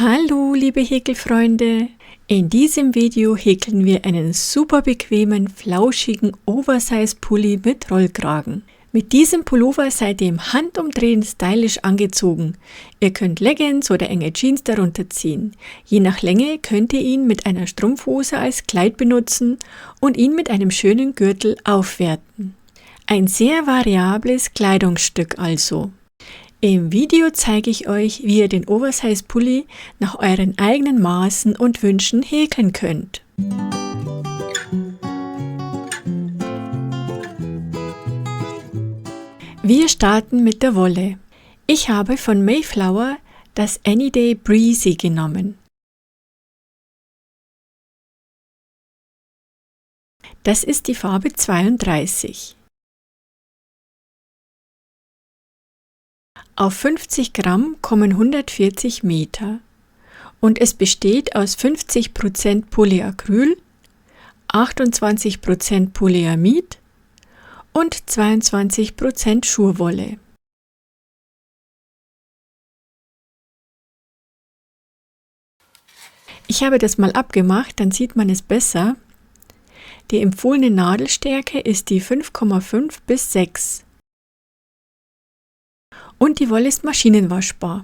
Hallo liebe Häkelfreunde! In diesem Video häkeln wir einen super bequemen, flauschigen Oversize-Pulli mit Rollkragen. Mit diesem Pullover seid ihr im Handumdrehen stylisch angezogen. Ihr könnt Leggings oder enge Jeans darunter ziehen. Je nach Länge könnt ihr ihn mit einer Strumpfhose als Kleid benutzen und ihn mit einem schönen Gürtel aufwerten. Ein sehr variables Kleidungsstück also. Im Video zeige ich euch, wie ihr den Oversize-Pulli nach euren eigenen Maßen und Wünschen häkeln könnt. Wir starten mit der Wolle. Ich habe von Mayflower das Anyday Breezy genommen. Das ist die Farbe 32. Auf 50 Gramm kommen 140 Meter und es besteht aus 50% Polyacryl, 28% Polyamid und 22% Schurwolle. Ich habe das mal abgemacht, dann sieht man es besser. Die empfohlene Nadelstärke ist die 5,5 bis 6. Und die Wolle ist maschinenwaschbar.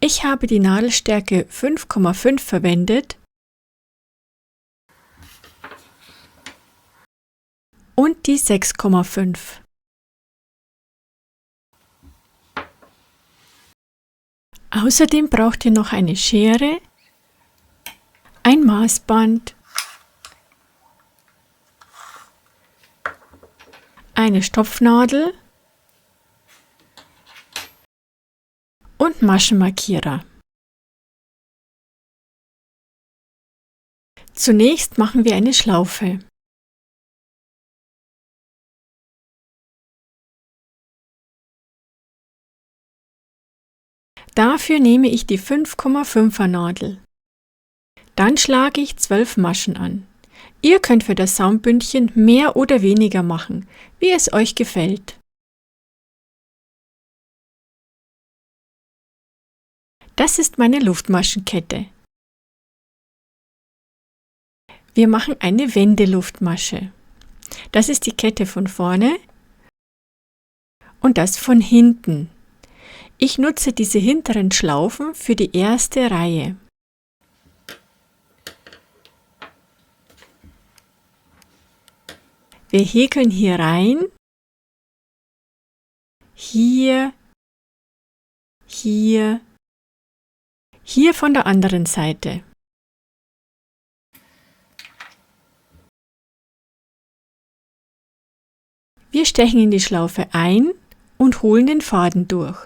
Ich habe die Nadelstärke 5,5 verwendet und die 6,5. Außerdem braucht ihr noch eine Schere, ein Maßband, eine Stopfnadel und Maschenmarkierer. Zunächst machen wir eine Schlaufe. Dafür nehme ich die 5,5er Nadel. Dann schlage ich 12 Maschen an. Ihr könnt für das Saumbündchen mehr oder weniger machen, wie es euch gefällt. Das ist meine Luftmaschenkette. Wir machen eine Wendeluftmasche. Das ist die Kette von vorne und das von hinten. Ich nutze diese hinteren Schlaufen für die erste Reihe. Wir häkeln hier rein, hier, hier, hier von der anderen Seite. Wir stechen in die Schlaufe ein und holen den Faden durch.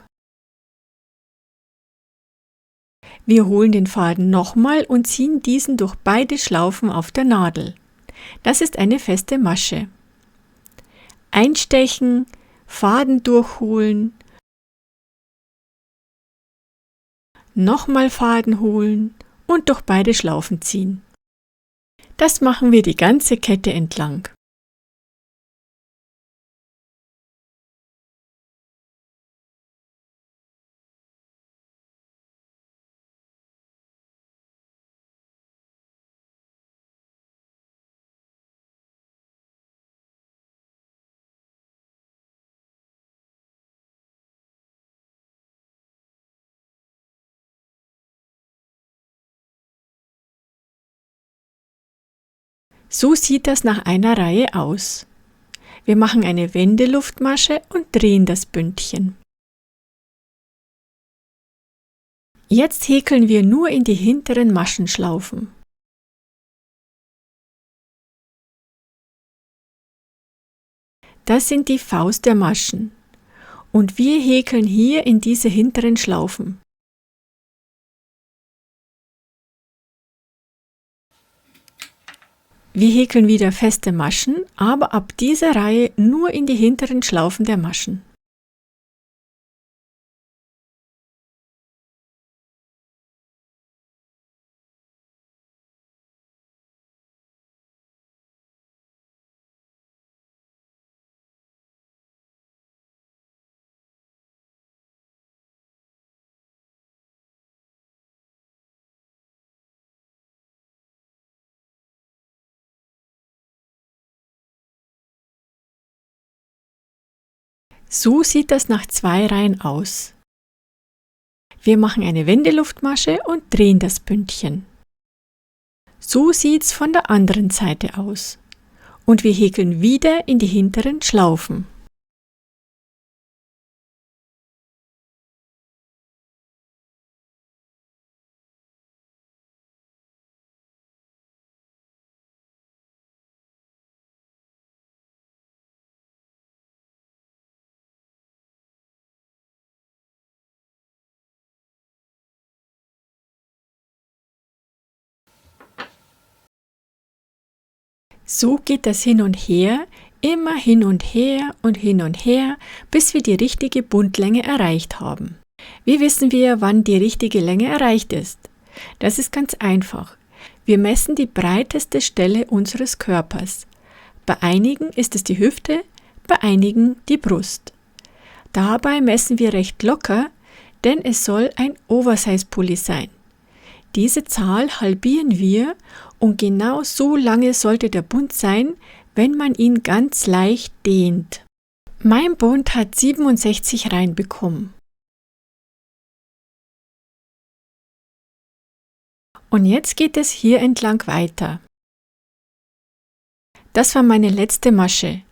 Wir holen den Faden nochmal und ziehen diesen durch beide Schlaufen auf der Nadel. Das ist eine feste Masche. Einstechen, Faden durchholen, nochmal Faden holen und durch beide Schlaufen ziehen. Das machen wir die ganze Kette entlang. So sieht das nach einer Reihe aus. Wir machen eine Wendeluftmasche und drehen das Bündchen. Jetzt häkeln wir nur in die hinteren Maschenschlaufen. Das sind die Faust der Maschen und wir häkeln hier in diese hinteren Schlaufen. Wir häkeln wieder feste Maschen, aber ab dieser Reihe nur in die hinteren Schlaufen der Maschen. So sieht das nach 2 Reihen aus. Wir machen eine Wendeluftmasche und drehen das Bündchen. So sieht's von der anderen Seite aus. Und wir häkeln wieder in die hinteren Schlaufen. So geht das hin und her, immer hin und her, bis wir die richtige Bundlänge erreicht haben. Wie wissen wir, wann die richtige Länge erreicht ist? Das ist ganz einfach. Wir messen die breiteste Stelle unseres Körpers. Bei einigen ist es die Hüfte, bei einigen die Brust. Dabei messen wir recht locker, denn es soll ein Oversize-Pulli sein. Diese Zahl halbieren wir und genau so lange sollte der Bund sein, wenn man ihn ganz leicht dehnt. Mein Bund hat 67 Reihen bekommen. Und jetzt geht es hier entlang weiter. Das war meine letzte Masche.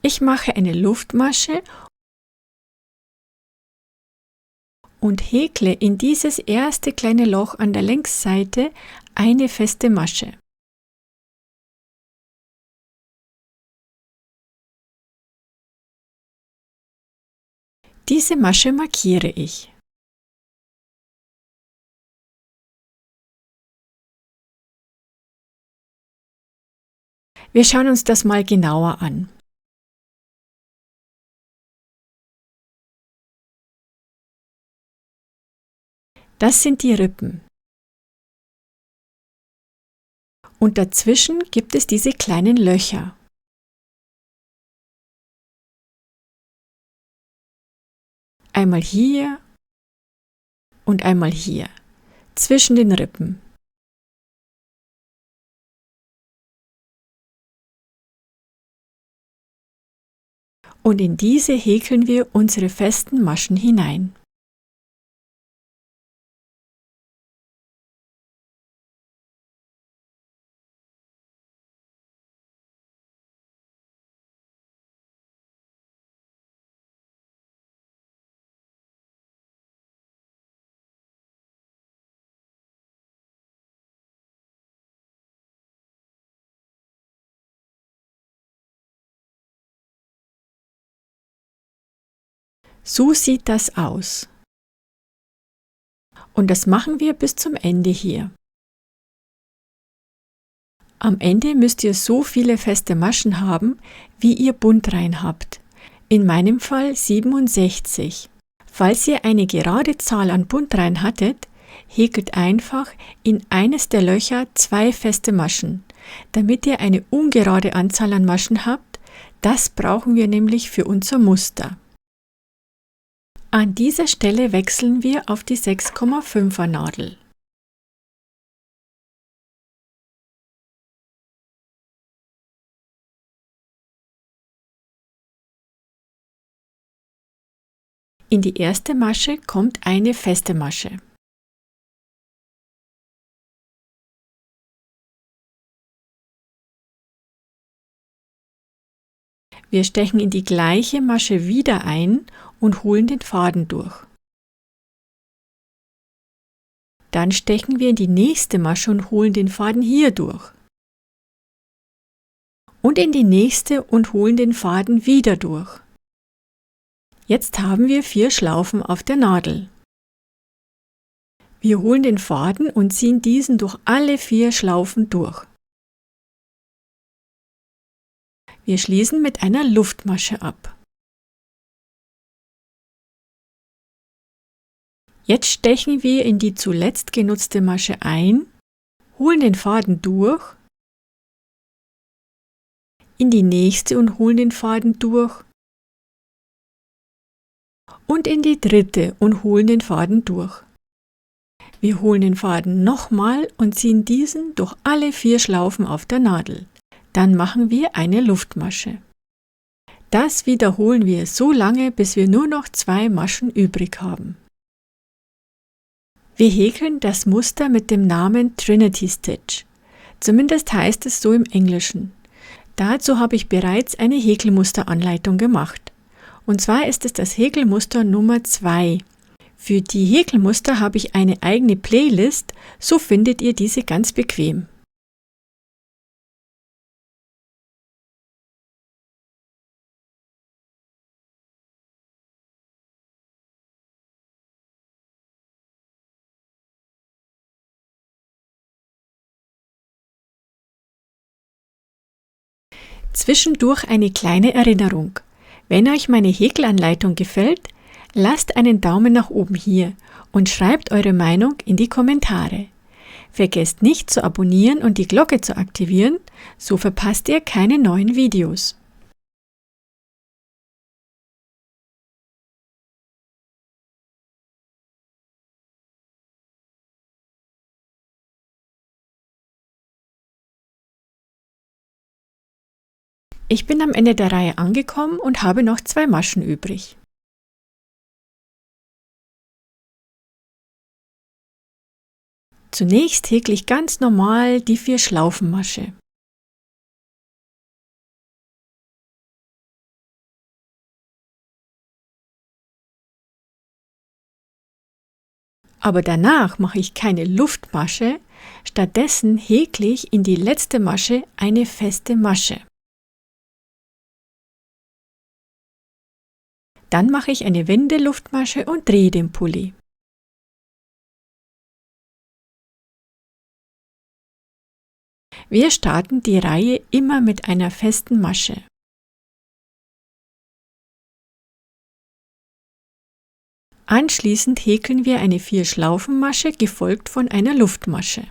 Ich mache eine Luftmasche und häkle in dieses erste kleine Loch an der Längsseite eine feste Masche. Diese Masche markiere ich. Wir schauen uns das mal genauer an. Das sind die Rippen. Und dazwischen gibt es diese kleinen Löcher. Einmal hier und einmal hier, zwischen den Rippen. Und in diese häkeln wir unsere festen Maschen hinein. So sieht das aus. Und das machen wir bis zum Ende hier. Am Ende müsst ihr so viele feste Maschen haben, wie ihr Bundreihen habt. In meinem Fall 67. Falls ihr eine gerade Zahl an Bundreihen hattet, häkelt einfach in eines der Löcher 2 feste Maschen, damit ihr eine ungerade Anzahl an Maschen habt. Das brauchen wir nämlich für unser Muster. An dieser Stelle wechseln wir auf die 6,5er Nadel. In die erste Masche kommt eine feste Masche. Wir stechen in die gleiche Masche wieder ein und holen den Faden durch. Dann stechen wir in die nächste Masche und holen den Faden hier durch. Und in die nächste und holen den Faden wieder durch. Jetzt haben wir 4 Schlaufen auf der Nadel. Wir holen den Faden und ziehen diesen durch alle 4 Schlaufen durch. Wir schließen mit einer Luftmasche ab. Jetzt stechen wir in die zuletzt genutzte Masche ein, holen den Faden durch, in die nächste und holen den Faden durch und in die dritte und holen den Faden durch. Wir holen den Faden nochmal und ziehen diesen durch alle 4 Schlaufen auf der Nadel. Dann machen wir eine Luftmasche. Das wiederholen wir so lange, bis wir nur noch 2 Maschen übrig haben. Wir häkeln das Muster mit dem Namen Trinity Stitch. Zumindest heißt es so im Englischen. Dazu habe ich bereits eine Häkelmusteranleitung gemacht. Und zwar ist es das Häkelmuster Nummer 2. Für die Häkelmuster habe ich eine eigene Playlist, so findet ihr diese ganz bequem. Zwischendurch eine kleine Erinnerung. Wenn euch meine Häkelanleitung gefällt, lasst einen Daumen nach oben hier und schreibt eure Meinung in die Kommentare. Vergesst nicht zu abonnieren und die Glocke zu aktivieren, so verpasst ihr keine neuen Videos. Ich bin am Ende der Reihe angekommen und habe noch 2 Maschen übrig. Zunächst häkle ich ganz normal die 4 Schlaufenmasche. Aber danach mache ich keine Luftmasche, stattdessen häkle ich in die letzte Masche eine feste Masche. Dann mache ich eine Wendeluftmasche und drehe den Pulli. Wir starten die Reihe immer mit einer festen Masche. Anschließend häkeln wir eine 4 Schlaufenmasche gefolgt von einer Luftmasche.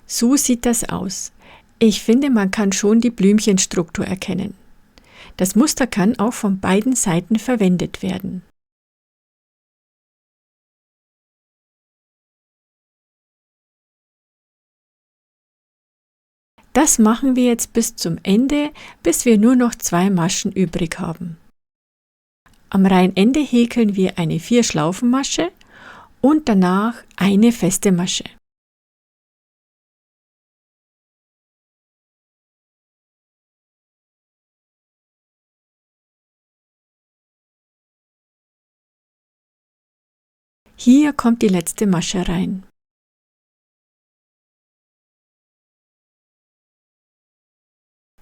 So sieht das aus. Ich finde, man kann schon die Blümchenstruktur erkennen. Das Muster kann auch von beiden Seiten verwendet werden. Das machen wir jetzt bis zum Ende, bis wir nur noch 2 Maschen übrig haben. Am Reihenende häkeln wir eine 4 Schlaufenmasche und danach eine feste Masche. Hier kommt die letzte Masche rein.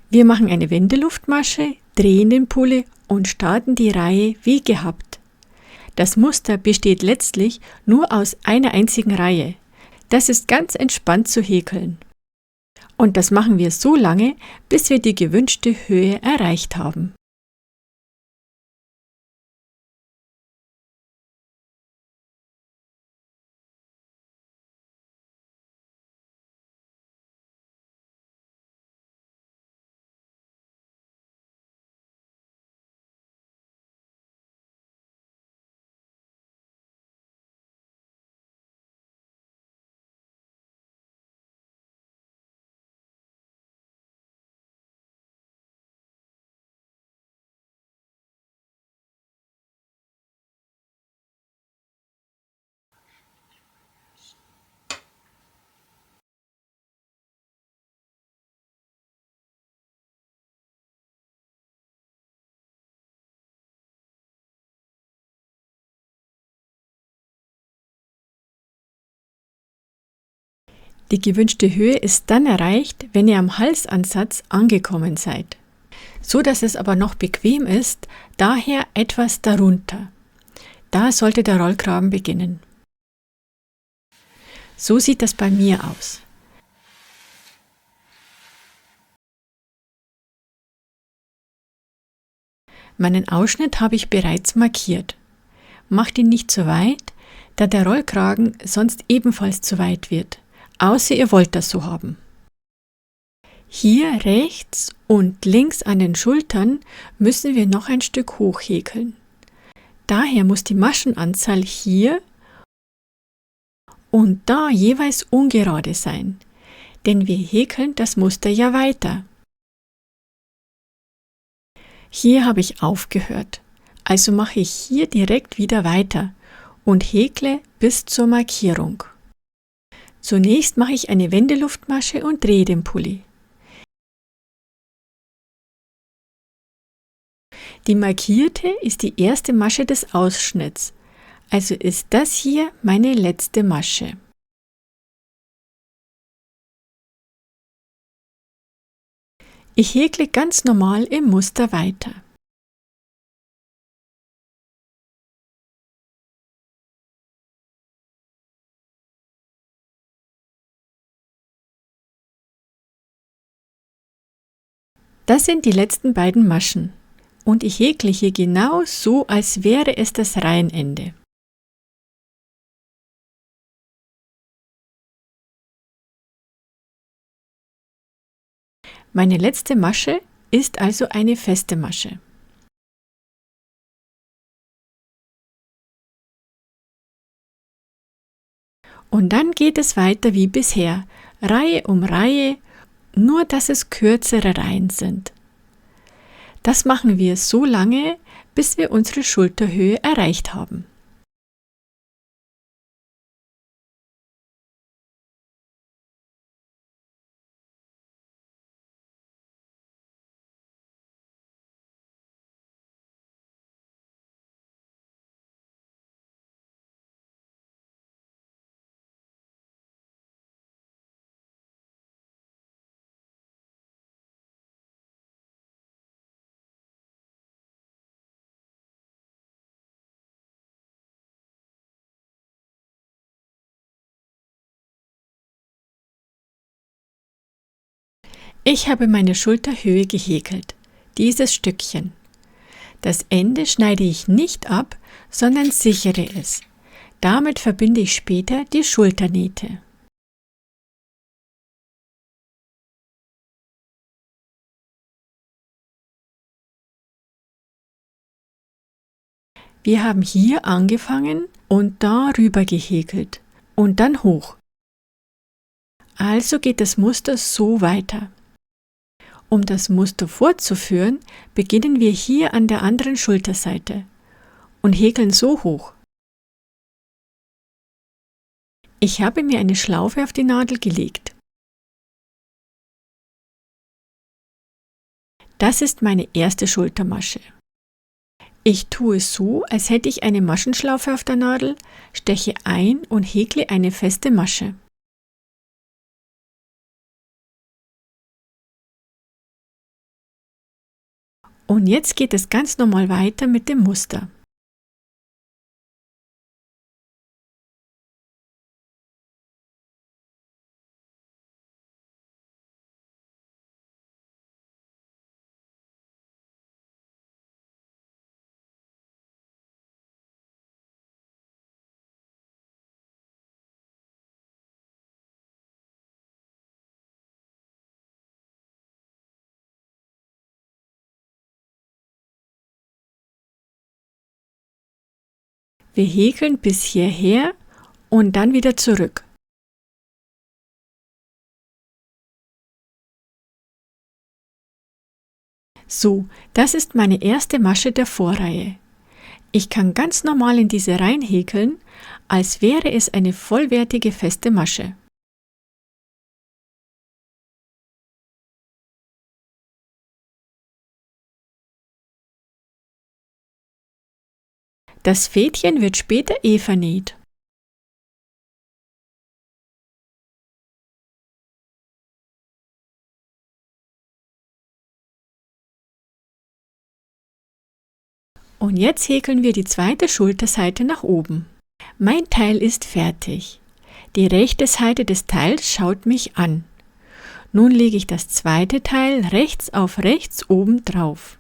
Wir machen eine Wendeluftmasche, drehen den Pulli und starten die Reihe wie gehabt. Das Muster besteht letztlich nur aus einer einzigen Reihe. Das ist ganz entspannt zu häkeln. Und das machen wir so lange, bis wir die gewünschte Höhe erreicht haben. Die gewünschte Höhe ist dann erreicht, wenn ihr am Halsansatz angekommen seid. So dass es aber noch bequem ist, daher etwas darunter. Da sollte der Rollkragen beginnen. So sieht das bei mir aus. Meinen Ausschnitt habe ich bereits markiert. Macht ihn nicht zu weit, da der Rollkragen sonst ebenfalls zu weit wird, außer ihr wollt das so haben. Hier rechts und links an den Schultern müssen wir noch ein Stück hoch häkeln. Daher muss die Maschenanzahl hier und da jeweils ungerade sein, denn wir häkeln das Muster ja weiter. Hier habe ich aufgehört, also mache ich hier direkt wieder weiter und häkle bis zur Markierung. Zunächst mache ich eine Wendeluftmasche und drehe den Pulli. Die markierte ist die erste Masche des Ausschnitts, also ist das hier meine letzte Masche. Ich häkle ganz normal im Muster weiter. Das sind die letzten beiden Maschen und ich häkle hier genau so, als wäre es das Reihenende. Meine letzte Masche ist also eine feste Masche. Und dann geht es weiter wie bisher, Reihe um Reihe, nur dass es kürzere Reihen sind. Das machen wir so lange, bis wir unsere Schulterhöhe erreicht haben. Ich habe meine Schulterhöhe gehäkelt, dieses Stückchen. Das Ende schneide ich nicht ab, sondern sichere es. Damit verbinde ich später die Schulternähte. Wir haben hier angefangen und darüber gehäkelt und dann hoch. Also geht das Muster so weiter. Um das Muster fortzuführen, beginnen wir hier an der anderen Schulterseite und häkeln so hoch. Ich habe mir eine Schlaufe auf die Nadel gelegt. Das ist meine erste Schultermasche. Ich tue so, als hätte ich eine Maschenschlaufe auf der Nadel, steche ein und häkle eine feste Masche. Und jetzt geht es ganz normal weiter mit dem Muster. Wir häkeln bis hierher und dann wieder zurück. So, das ist meine erste Masche der Vorreihe. Ich kann ganz normal in diese rein häkeln, als wäre es eine vollwertige feste Masche. Das Fädchen wird später vernäht. Und jetzt häkeln wir die zweite Schulterseite nach oben. Mein Teil ist fertig. Die rechte Seite des Teils schaut mich an. Nun lege ich das zweite Teil rechts auf rechts oben drauf.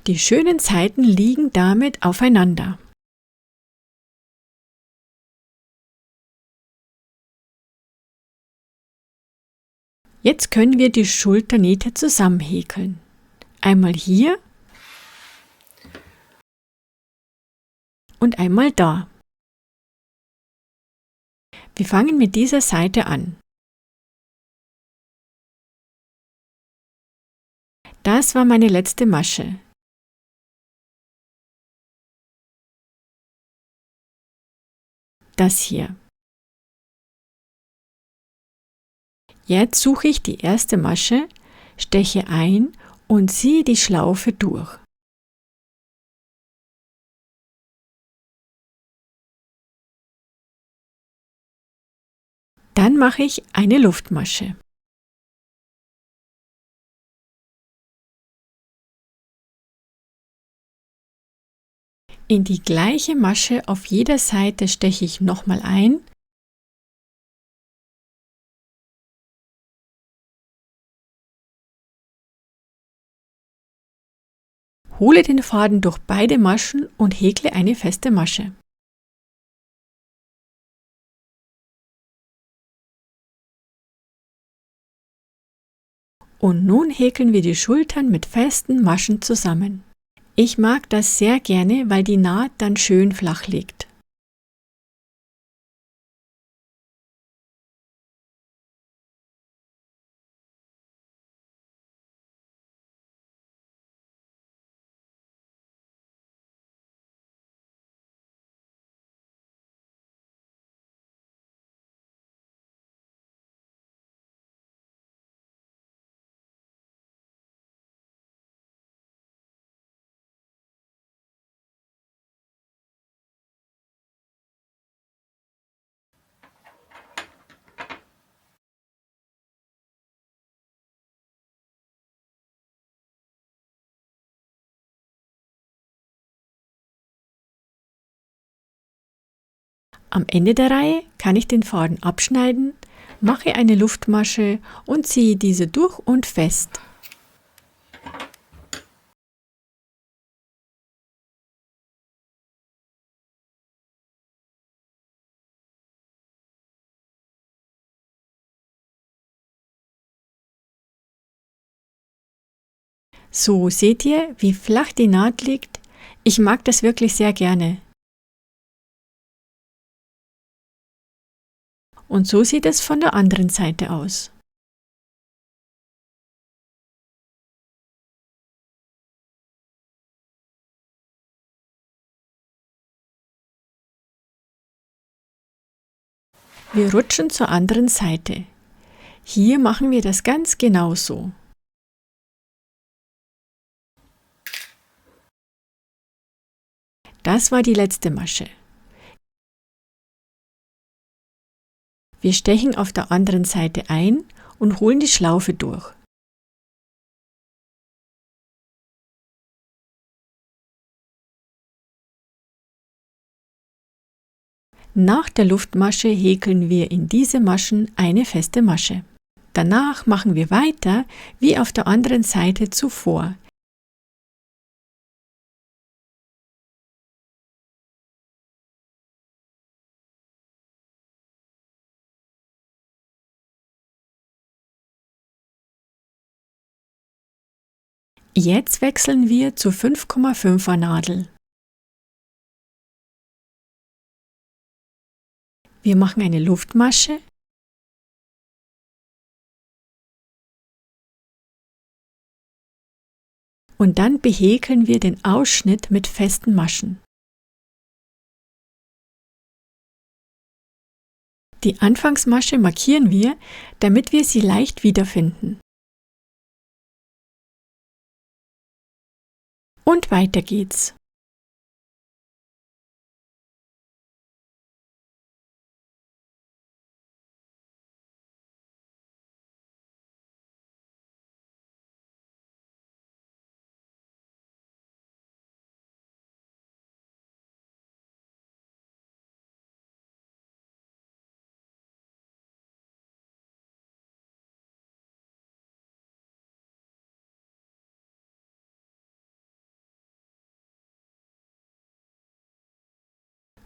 Die schönen Seiten liegen damit aufeinander. Jetzt können wir die Schulternähte zusammenhäkeln. Einmal hier und einmal da. Wir fangen mit dieser Seite an. Das war meine letzte Masche. Das hier. Jetzt suche ich die erste Masche, steche ein und ziehe die Schlaufe durch. Dann mache ich eine Luftmasche. In die gleiche Masche auf jeder Seite steche ich nochmal ein . Hole den Faden durch beide Maschen und häkle eine feste Masche. Und nun häkeln wir die Schultern mit festen Maschen zusammen. Ich mag das sehr gerne, weil die Naht dann schön flach liegt. Am Ende der Reihe kann ich den Faden abschneiden, mache eine Luftmasche und ziehe diese durch und fest. So seht ihr, wie flach die Naht liegt. Ich mag das wirklich sehr gerne. Und so sieht es von der anderen Seite aus. Wir rutschen zur anderen Seite. Hier machen wir das ganz genauso. Das war die letzte Masche. Wir stechen auf der anderen Seite ein und holen die Schlaufe durch. Nach der Luftmasche häkeln wir in diese Maschen eine feste Masche. Danach machen wir weiter wie auf der anderen Seite zuvor. Jetzt wechseln wir zur 5,5er Nadel. Wir machen eine Luftmasche und dann behäkeln wir den Ausschnitt mit festen Maschen. Die Anfangsmasche markieren wir, damit wir sie leicht wiederfinden. Und weiter geht's.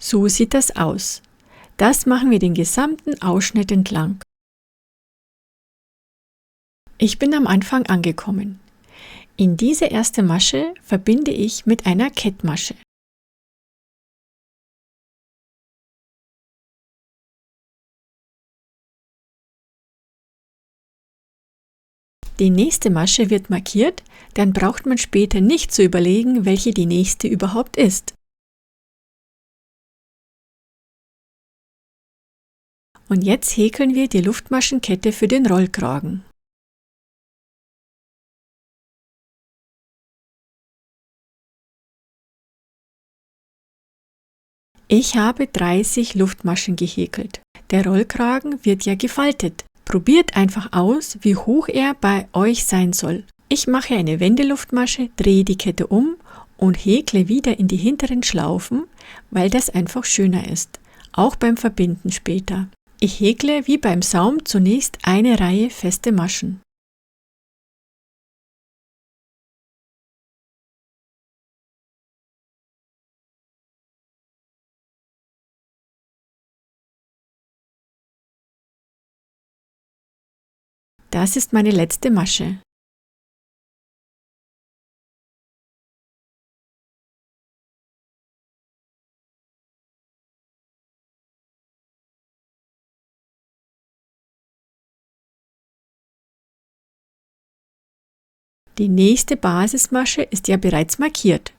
So sieht das aus. Das machen wir den gesamten Ausschnitt entlang. Ich bin am Anfang angekommen. In diese erste Masche verbinde ich mit einer Kettmasche. Die nächste Masche wird markiert, dann braucht man später nicht zu überlegen, welche die nächste überhaupt ist. Und jetzt häkeln wir die Luftmaschenkette für den Rollkragen. Ich habe 30 Luftmaschen gehäkelt. Der Rollkragen wird ja gefaltet. Probiert einfach aus, wie hoch er bei euch sein soll. Ich mache eine Wendeluftmasche, drehe die Kette um und häkle wieder in die hinteren Schlaufen, weil das einfach schöner ist, auch beim Verbinden später. Ich häkle wie beim Saum zunächst eine Reihe feste Maschen. Das ist meine letzte Masche. Die nächste Basismasche ist ja bereits markiert.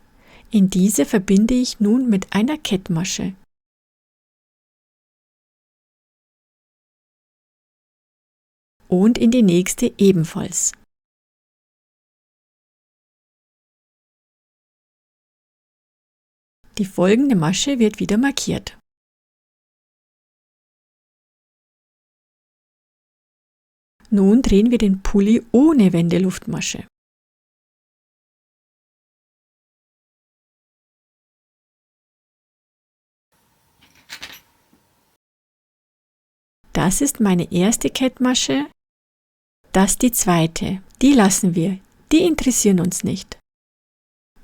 In diese verbinde ich nun mit einer Kettmasche. Und in die nächste ebenfalls. Die folgende Masche wird wieder markiert. Nun drehen wir den Pulli ohne Wendeluftmasche. Das ist meine erste Kettmasche, das die zweite. Die lassen wir, die interessieren uns nicht.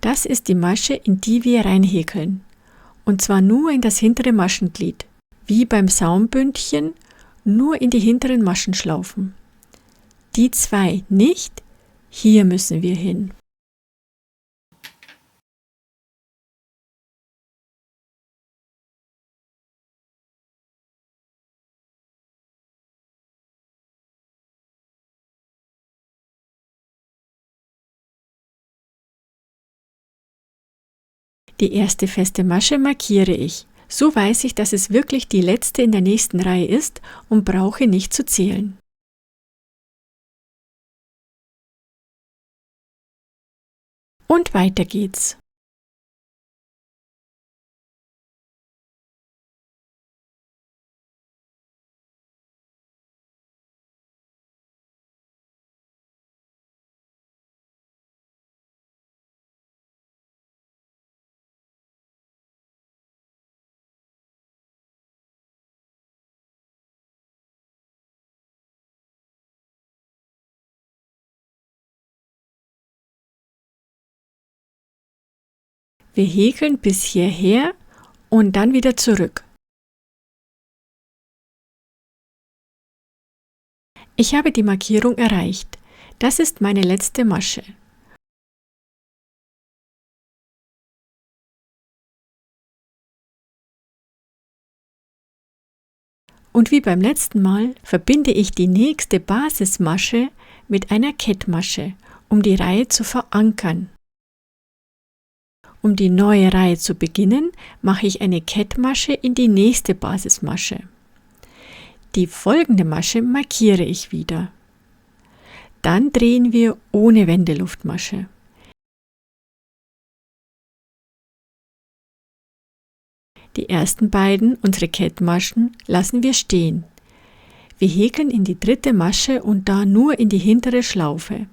Das ist die Masche, in die wir reinhäkeln. Und zwar nur in das hintere Maschenglied, wie beim Saumbündchen, nur in die hinteren Maschenschlaufen. Die zwei nicht, hier müssen wir hin. Die erste feste Masche markiere ich. So weiß ich, dass es wirklich die letzte in der nächsten Reihe ist und brauche nicht zu zählen. Und weiter geht's. Wir häkeln bis hierher und dann wieder zurück. Ich habe die Markierung erreicht. Das ist meine letzte Masche. Und wie beim letzten Mal verbinde ich die nächste Basismasche mit einer Kettmasche, um die Reihe zu verankern. Um die neue Reihe zu beginnen, mache ich eine Kettmasche in die nächste Basismasche. Die folgende Masche markiere ich wieder. Dann drehen wir ohne Wendeluftmasche. Die ersten beiden, unsere Kettmaschen, lassen wir stehen. Wir häkeln in die dritte Masche und da nur in die hintere Schlaufe.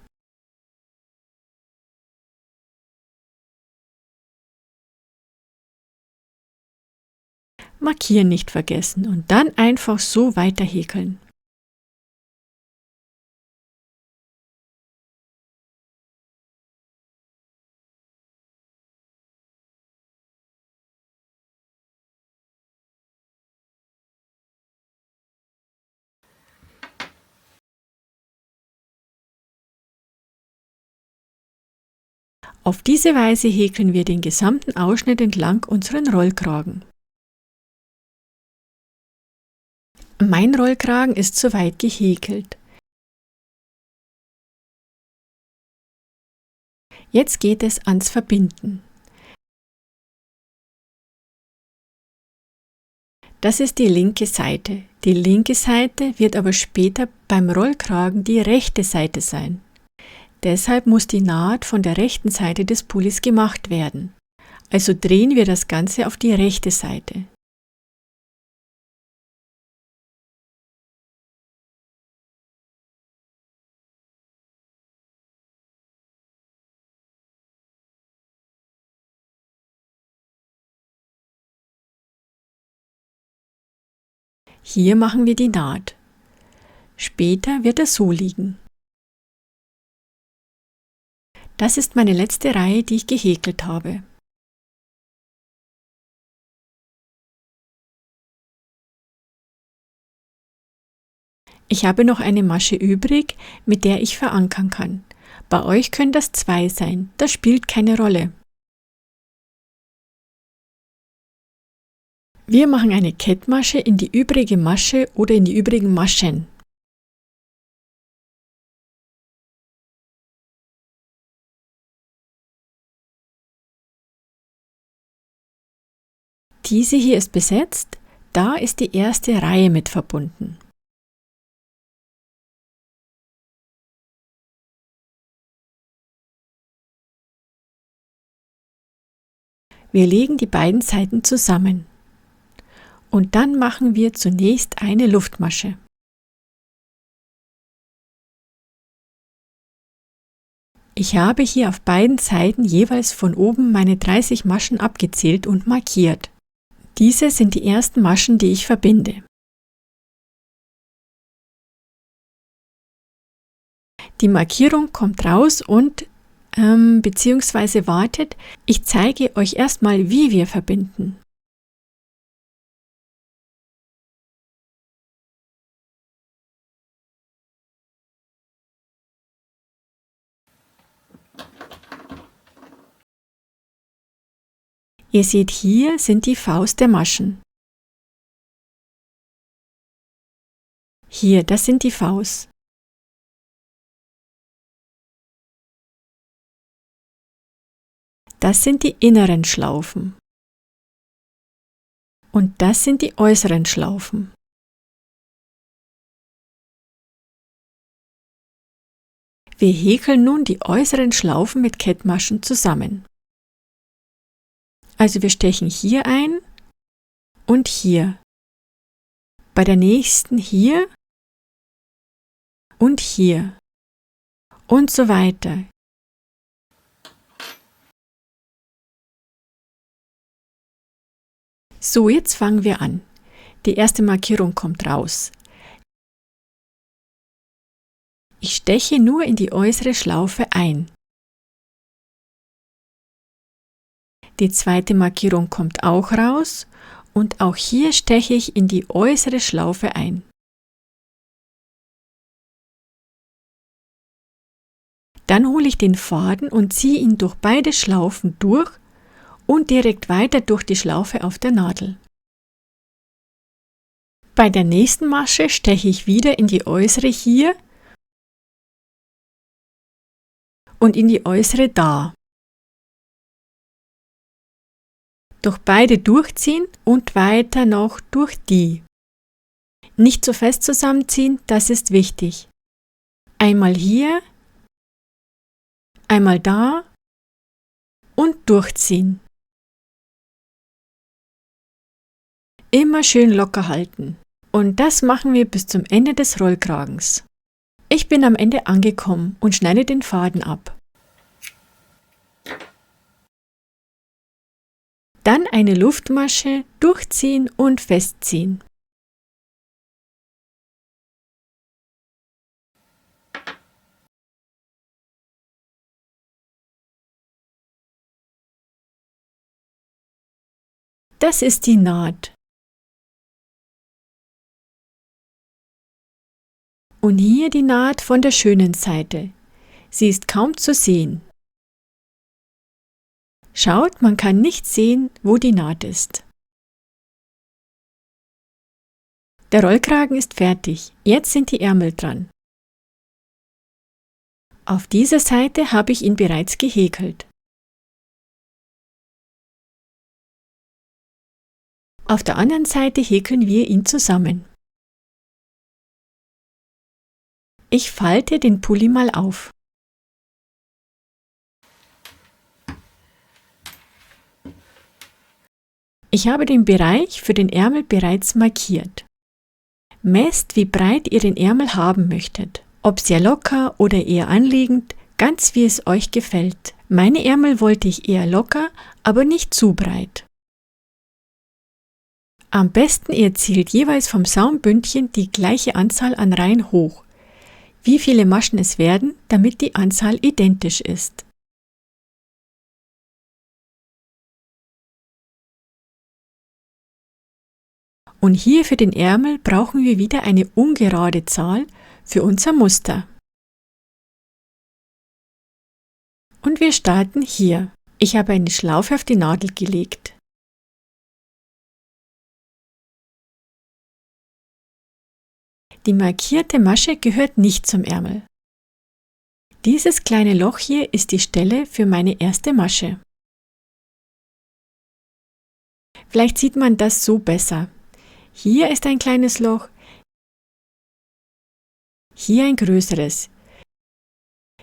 Markieren nicht vergessen und dann einfach so weiter häkeln. Auf diese Weise häkeln wir den gesamten Ausschnitt entlang unseren Rollkragen. Mein Rollkragen ist soweit gehäkelt. Jetzt geht es ans Verbinden. Das ist die linke Seite. Die linke Seite wird aber später beim Rollkragen die rechte Seite sein. Deshalb muss die Naht von der rechten Seite des Pullis gemacht werden. Also drehen wir das Ganze auf die rechte Seite. Hier machen wir die Naht. Später wird er so liegen. Das ist meine letzte Reihe, die ich gehäkelt habe. Ich habe noch eine Masche übrig, mit der ich verankern kann. Bei euch können das 2 sein, das spielt keine Rolle. Wir machen eine Kettmasche in die übrige Masche oder in die übrigen Maschen. Diese hier ist besetzt, da ist die erste Reihe mit verbunden. Wir legen die beiden Seiten zusammen. Und dann machen wir zunächst eine Luftmasche. Ich habe hier auf beiden Seiten jeweils von oben meine 30 Maschen abgezählt und markiert. Diese sind die ersten Maschen, die ich verbinde. Die Markierung kommt raus und beziehungsweise wartet, ich zeige euch erstmal, wie wir verbinden. Ihr seht, hier sind die Faust der Maschen. Hier, das sind die Faust. Das sind die inneren Schlaufen. Und das sind die äußeren Schlaufen. Wir häkeln nun die äußeren Schlaufen mit Kettmaschen zusammen. Also wir stechen hier ein und hier. Bei der nächsten hier und hier. Und so weiter. So, jetzt fangen wir an. Die erste Markierung kommt raus. Ich steche nur in die äußere Schlaufe ein. Die zweite Markierung kommt auch raus und auch hier steche ich in die äußere Schlaufe ein. Dann hole ich den Faden und ziehe ihn durch beide Schlaufen durch und direkt weiter durch die Schlaufe auf der Nadel. Bei der nächsten Masche steche ich wieder in die äußere hier und in die äußere da. Durch beide durchziehen und weiter noch durch die. Nicht so fest zusammenziehen, das ist wichtig. Einmal hier, einmal da und durchziehen. Immer schön locker halten. Und das machen wir bis zum Ende des Rollkragens. Ich bin am Ende angekommen und schneide den Faden ab. Dann eine Luftmasche durchziehen und festziehen. Das ist die Naht. Und hier die Naht von der schönen Seite. Sie ist kaum zu sehen. Schaut, man kann nicht sehen, wo die Naht ist. Der Rollkragen ist fertig, jetzt sind die Ärmel dran. Auf dieser Seite habe ich ihn bereits gehäkelt. Auf der anderen Seite häkeln wir ihn zusammen. Ich falte den Pulli mal auf. Ich habe den Bereich für den Ärmel bereits markiert. Messt, wie breit ihr den Ärmel haben möchtet. Ob sehr locker oder eher anliegend, ganz wie es euch gefällt. Meine Ärmel wollte ich eher locker, aber nicht zu breit. Am besten ihr zielt jeweils vom Saumbündchen die gleiche Anzahl an Reihen hoch. Wie viele Maschen es werden, damit die Anzahl identisch ist. Und hier für den Ärmel brauchen wir wieder eine ungerade Zahl für unser Muster. Und wir starten hier. Ich habe eine Schlaufe auf die Nadel gelegt. Die markierte Masche gehört nicht zum Ärmel. Dieses kleine Loch hier ist die Stelle für meine erste Masche. Vielleicht sieht man das so besser. Hier ist ein kleines Loch, hier ein größeres,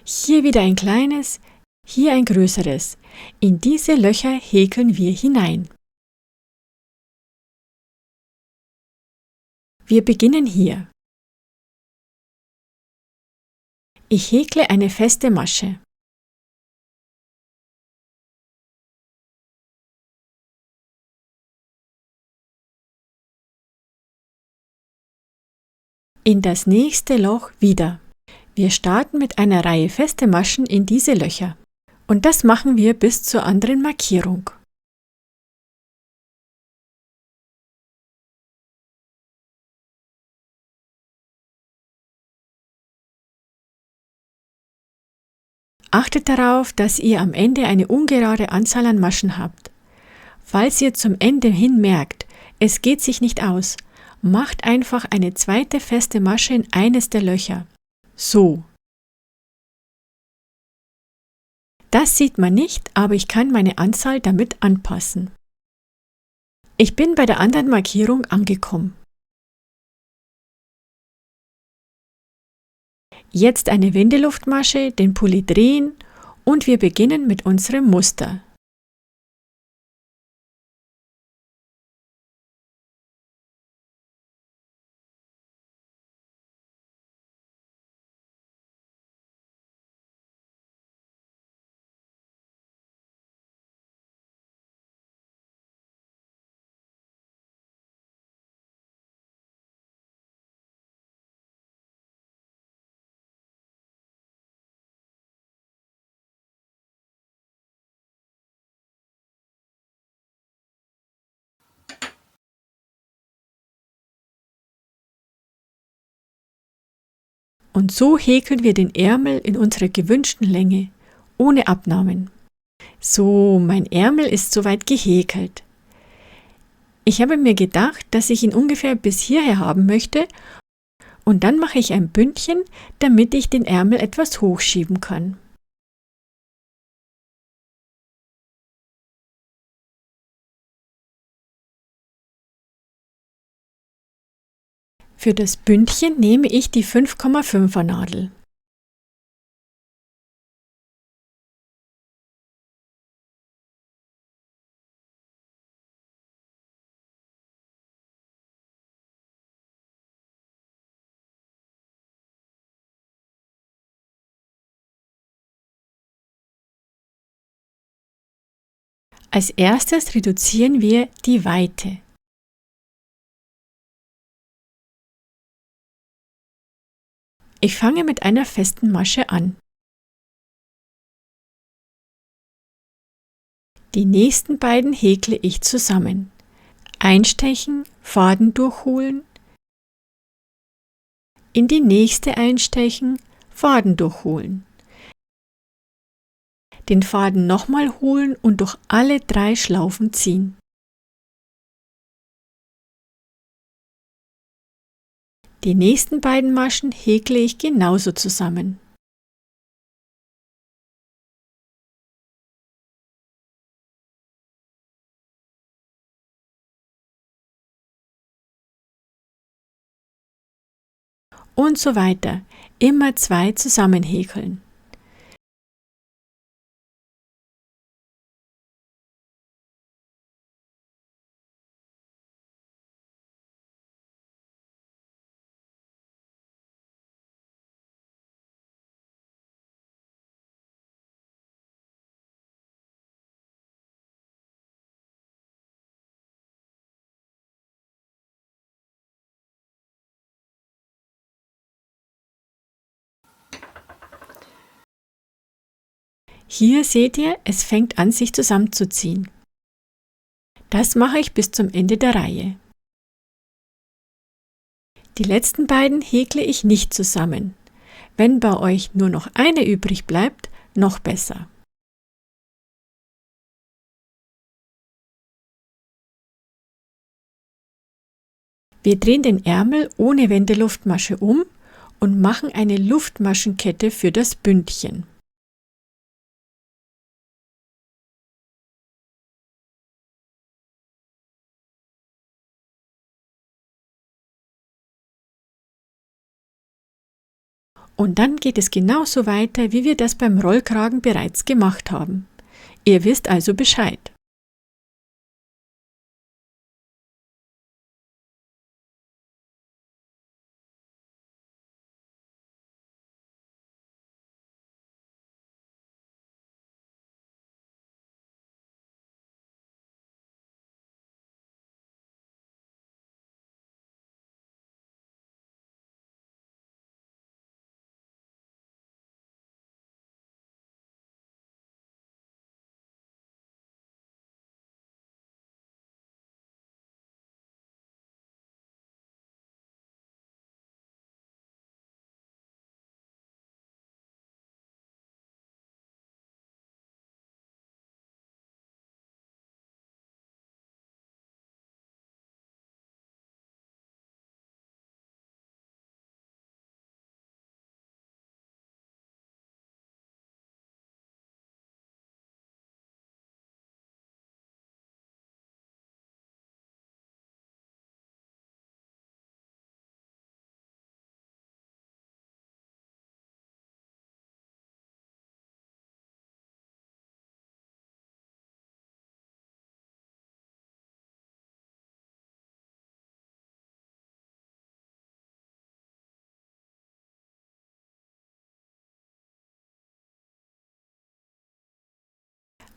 hier wieder ein kleines, hier ein größeres. In diese Löcher häkeln wir hinein. Wir beginnen hier. Ich häkle eine feste Masche. In das nächste Loch wieder. Wir starten mit einer Reihe feste Maschen in diese Löcher. Und das machen wir bis zur anderen Markierung. Achtet darauf, dass ihr am Ende eine ungerade Anzahl an Maschen habt. Falls ihr zum Ende hin merkt, es geht sich nicht aus, macht einfach eine zweite feste Masche in eines der Löcher. So. Das sieht man nicht, aber ich kann meine Anzahl damit anpassen. Ich bin bei der anderen Markierung angekommen. Jetzt eine Wendeluftmasche, den Pulli drehen und wir beginnen mit unserem Muster. Und so häkeln wir den Ärmel in unserer gewünschten Länge, ohne Abnahmen. So, mein Ärmel ist soweit gehäkelt. Ich habe mir gedacht, dass ich ihn ungefähr bis hierher haben möchte und dann mache ich ein Bündchen, damit ich den Ärmel etwas hochschieben kann. Für das Bündchen nehme ich die 5,5er Nadel. Als erstes reduzieren wir die Weite. Ich fange mit einer festen Masche an. Die nächsten beiden häkle ich zusammen. Einstechen, Faden durchholen, in die nächste einstechen, Faden durchholen. Den Faden nochmal holen und durch alle 3 Schlaufen ziehen. Die nächsten beiden Maschen häkle ich genauso zusammen. Und so weiter, immer 2 zusammenhäkeln. Hier seht ihr, es fängt an, sich zusammenzuziehen. Das mache ich bis zum Ende der Reihe. Die letzten beiden häkle ich nicht zusammen. Wenn bei euch nur noch eine übrig bleibt, noch besser. Wir drehen den Ärmel ohne Wendeluftmasche um und machen eine Luftmaschenkette für das Bündchen. Und dann geht es genauso weiter, wie wir das beim Rollkragen bereits gemacht haben. Ihr wisst also Bescheid.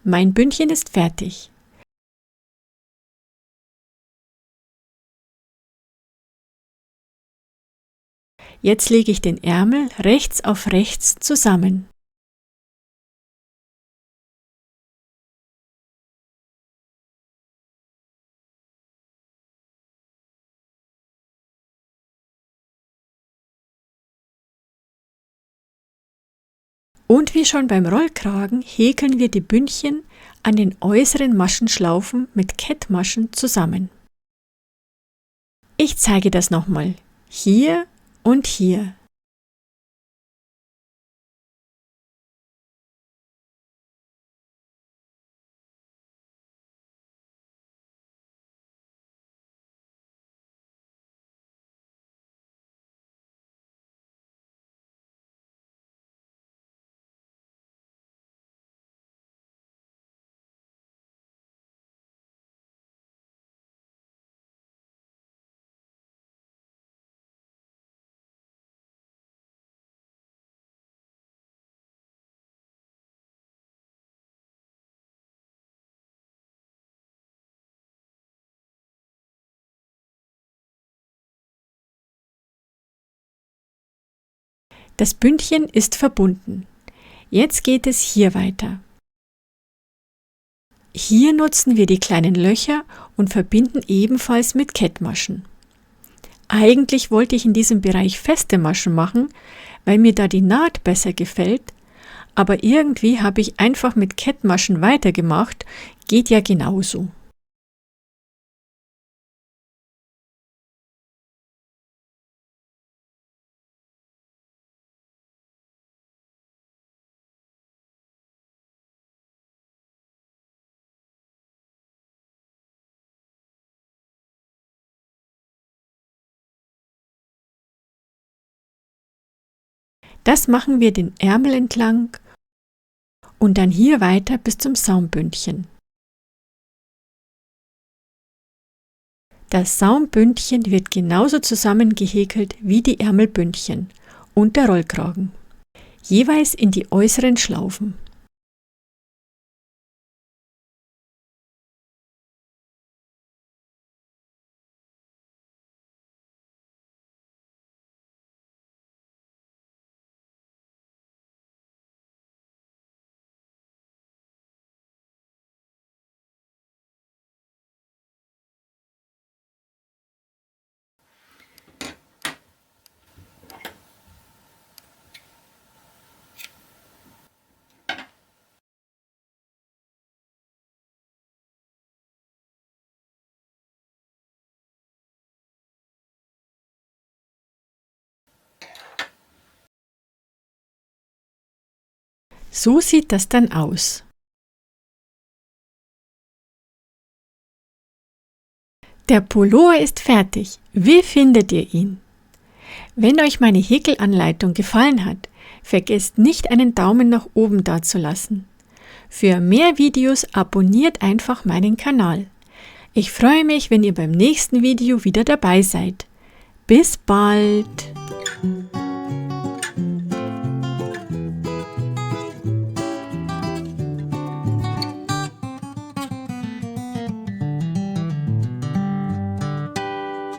Mein Bündchen ist fertig. Jetzt lege ich den Ärmel rechts auf rechts zusammen. Und wie schon beim Rollkragen häkeln wir die Bündchen an den äußeren Maschenschlaufen mit Kettmaschen zusammen. Ich zeige das nochmal. Hier und hier. Das Bündchen ist verbunden. Jetzt geht es hier weiter. Hier nutzen wir die kleinen Löcher und verbinden ebenfalls mit Kettmaschen. Eigentlich wollte ich in diesem Bereich feste Maschen machen, weil mir da die Naht besser gefällt, aber irgendwie habe ich einfach mit Kettmaschen weitergemacht, geht ja genauso. Das machen wir den Ärmel entlang und dann hier weiter bis zum Saumbündchen. Das Saumbündchen wird genauso zusammengehäkelt wie die Ärmelbündchen und der Rollkragen, jeweils in die äußeren Schlaufen. So sieht das dann aus. Der Pullover ist fertig. Wie findet ihr ihn? Wenn euch meine Häkelanleitung gefallen hat, vergesst nicht, einen Daumen nach oben dazulassen. Für mehr Videos abonniert einfach meinen Kanal. Ich freue mich, wenn ihr beim nächsten Video wieder dabei seid. Bis bald!